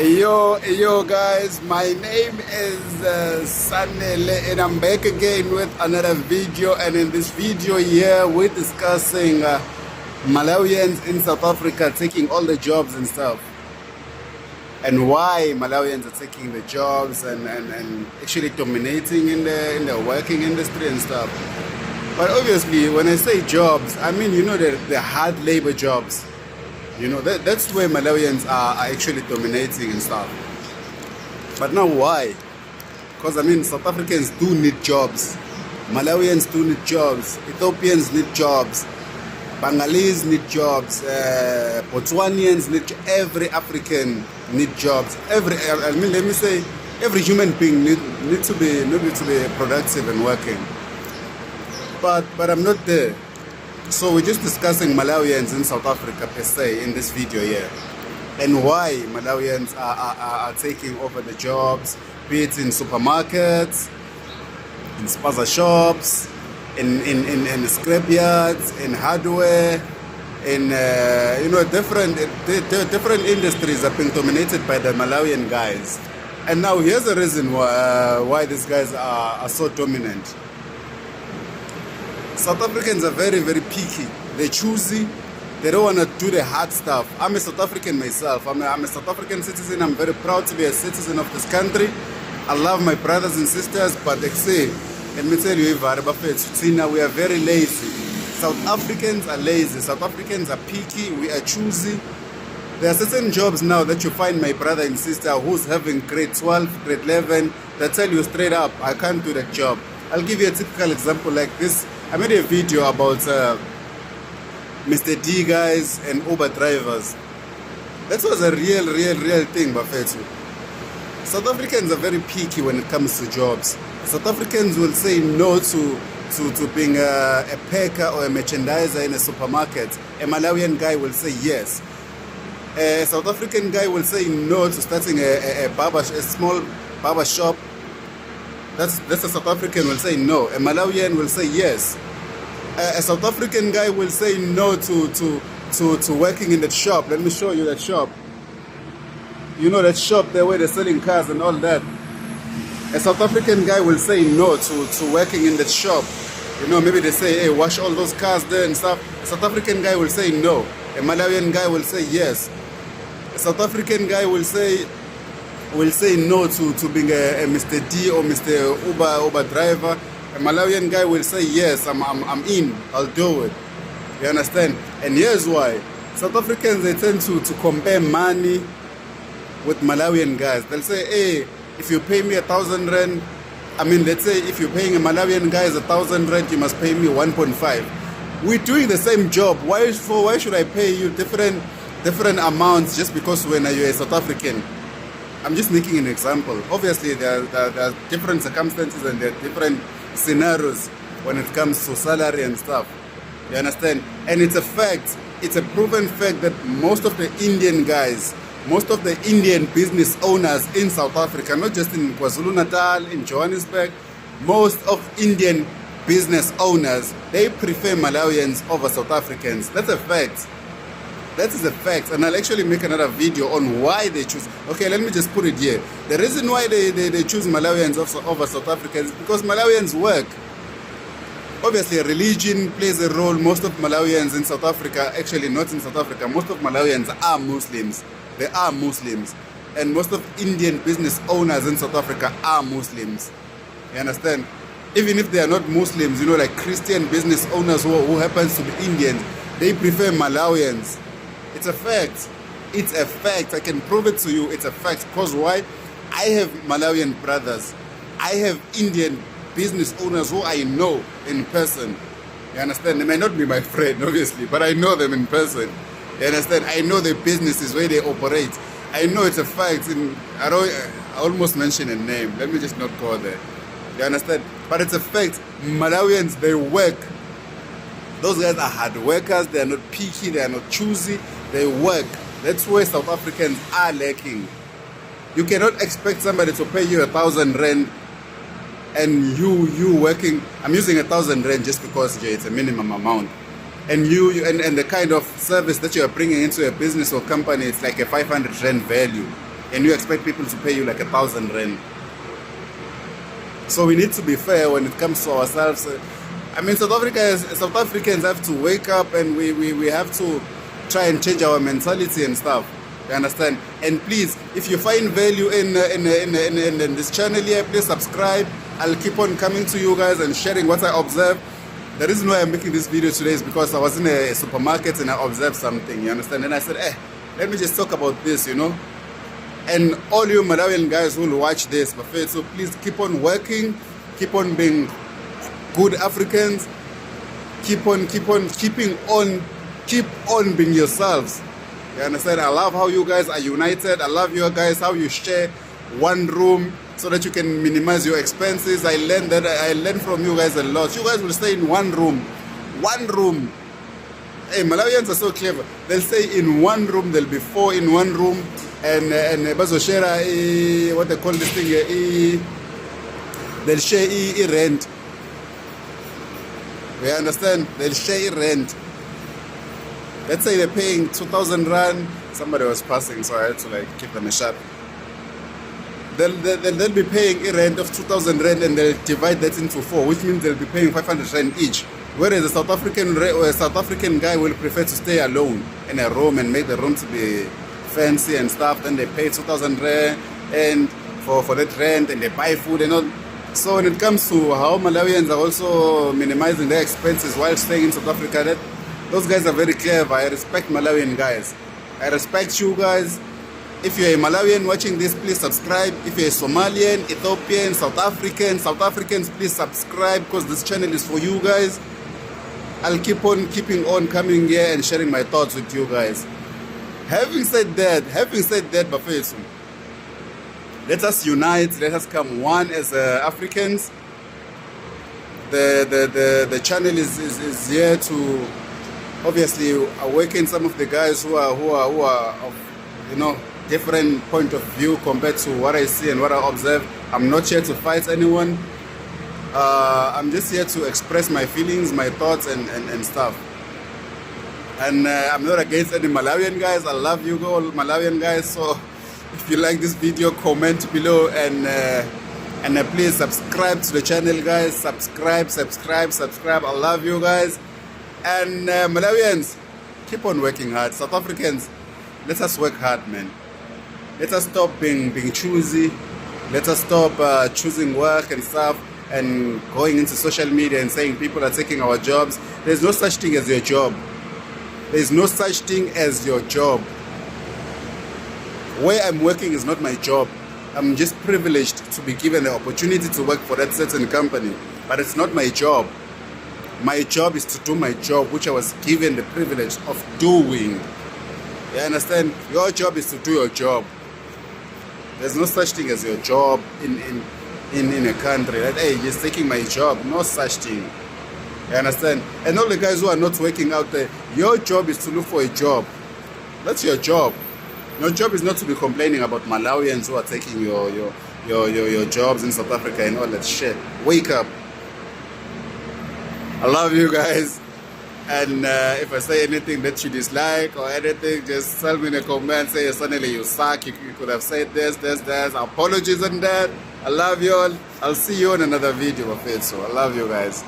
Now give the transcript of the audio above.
Yo guys, my name is Sanele and I'm back again with another video, and in this video here we're discussing Malawians in South Africa taking all the jobs and stuff, and why Malawians are taking the jobs and actually dominating in the working industry and stuff. But obviously when I say jobs, I mean, you know, the hard labor jobs. You know, that's where Malawians are actually dominating and stuff. But now why? Because I mean, South Africans do need jobs. Malawians do need jobs. Ethiopians need jobs. Bengalis need jobs. Botswanians need jobs. Every African need jobs. Let me say, every human being need to be productive and working. But I'm not there. So we're just discussing Malawians in South Africa per se in this video here, and why Malawians are taking over the jobs, be it in supermarkets, in spaza shops, in scrapyards, in hardware, in you know, different industries are being dominated by the Malawian guys. And now here's the reason why these guys are so dominant. South Africans are very, very picky. They're choosy. They don't want to do the hard stuff. I'm a South African myself. I'm a South African citizen. I'm very proud to be a citizen of this country. I love my brothers and sisters, but they say, let me tell you, we are very lazy. South Africans are lazy. South Africans are picky. We are choosy. There are certain jobs now that you find my brother and sister who's having grade 12, grade 11, they tell you straight up, I can't do that job. I'll give you a typical example like this. I made a video about Mr. D guys and Uber drivers. That was a real thing, Bafetu. South Africans are very picky when it comes to jobs. South Africans will say no to being a packer or a merchandiser in a supermarket. A Malawian guy will say yes. A South African guy will say no to starting a small barber shop. That's a South African will say no. A Malawian will say yes. A South African guy will say no to working in that shop. Let me show you that shop. You know that shop there where they're selling cars and all that. A South African guy will say no to working in that shop. You know, maybe they say, hey, wash all those cars there and stuff. A South African guy will say no. A Malawian guy will say yes. A South African guy will say no to being a Mr. D or Mr. Uber driver. A Malawian guy will say yes, I'm in, I'll do it. You understand? And here's why. South Africans, they tend to compare money with Malawian guys. They'll say, hey, if you pay me 1,000 rand, I mean, let's say if you're paying a Malawian guy 1,000 rand, you must pay me 1.5. We're doing the same job. Why should I pay you different amounts just because when you're a South African? I'm just making an example. Obviously, there are different circumstances and there are different scenarios when it comes to salary and stuff. You understand? And it's a fact. It's a proven fact that most of the Indian guys, most of the Indian business owners in South Africa, not just in KwaZulu-Natal, in Johannesburg, most of Indian business owners, they prefer Malawians over South Africans. That's a fact. That is a fact, and I'll actually make another video on why they choose. Okay, let me just put it here. The reason why they choose Malawians over South Africans is because Malawians work. Obviously, religion plays a role. Most of Malawians in South Africa, actually not in South Africa, most of Malawians are Muslims. They are Muslims. And most of Indian business owners in South Africa are Muslims. You understand? Even if they are not Muslims, you know, like Christian business owners who happens to be Indians, they prefer Malawians. It's a fact. It's a fact. I can prove it to you. It's a fact. Because why? I have Malawian brothers. I have Indian business owners who I know in person. You understand? They may not be my friend, obviously, but I know them in person. You understand? I know the businesses where they operate. I know it's a fact. I almost mentioned a name. Let me just not go there. You understand? But it's a fact. Malawians, they work. Those guys are hard workers. They are not picky. They are not choosy. They work. That's where South Africans are lacking. You cannot expect somebody to pay you 1,000 rand and you working. I'm using 1,000 rand just because it's a minimum amount. And and the kind of service that you are bringing into a business or company, it's like a 500 rand value. and you expect people to pay you like 1,000 rand. So we need to be fair when it comes to ourselves. I mean, South Africans have to wake up, and we have to try and change our mentality and stuff. You understand? And please, if you find value in this channel here, please subscribe. I'll keep on coming to you guys and sharing what I observe. The reason why I'm making this video today is because I was in a supermarket and I observed something. You understand? And I said, let me just talk about this, you know. And all you Malawian guys who will watch this, so please keep on working, keep on being good Africans, keep on being yourselves. You understand? I love how you guys are united. I love you guys how you share one room so that you can minimize your expenses. I learned from you guys a lot. You guys will stay in one room. Hey, Malawians are so clever. They'll say in one room, there'll be 4 in one room, and bazoshare what they call this thing, they'll share rent. You understand? They'll share rent. Let's say they're paying 2,000 rand. Somebody was passing, so I had to like give them a shot. They'll be paying a rent of 2,000 rand, and they'll divide that into 4, which means they'll be paying 500 rand each. Whereas a South African guy will prefer to stay alone in a room and make the room to be fancy and stuff. Then they pay 2,000 rand and for that rent, and they buy food and all. So when it comes to how Malawians are also minimizing their expenses while staying in South Africa, those guys are very clever. I respect Malawian guys. I respect you guys. If you're a Malawian watching this, please subscribe. If you're a Somalian, Ethiopian, South Africans, please subscribe, because this channel is for you guys. I'll keep on coming here and sharing my thoughts with you guys. Having said that, Bafesu, let us unite. Let us come one as Africans. The channel is here to obviously awaken some of the guys who are of different point of view compared to what I see and what I observe. I'm not here to fight anyone. I'm just here to express my feelings, my thoughts, and stuff. And I'm not against any Malawian guys. I love you all Malawian guys. So if you like this video, comment below, and please subscribe to the channel, guys. Subscribe. I love you guys. And Malawians, keep on working hard. South Africans, let us work hard, man. Let us stop being choosy. Let us stop choosing work and stuff and going into social media and saying people are taking our jobs. There's no such thing as your job. There's no such thing as your job. Where I'm working is not my job. I'm just privileged to be given the opportunity to work for that certain company. But it's not my job. My job is to do my job, which I was given the privilege of doing. You understand? Your job is to do your job. There's no such thing as your job in a country. Like, hey, you're taking my job. No such thing. You understand? And all the guys who are not working out there, your job is to look for a job. That's your job. Your job is not to be complaining about Malawians who are taking your jobs in South Africa and all that shit. Wake up. I love you guys. And if I say anything that you dislike or anything, just tell me in the comments. Say, suddenly you suck. You could have said this. Apologies on that. I love you all. I'll see you on another video of it. So I love you guys.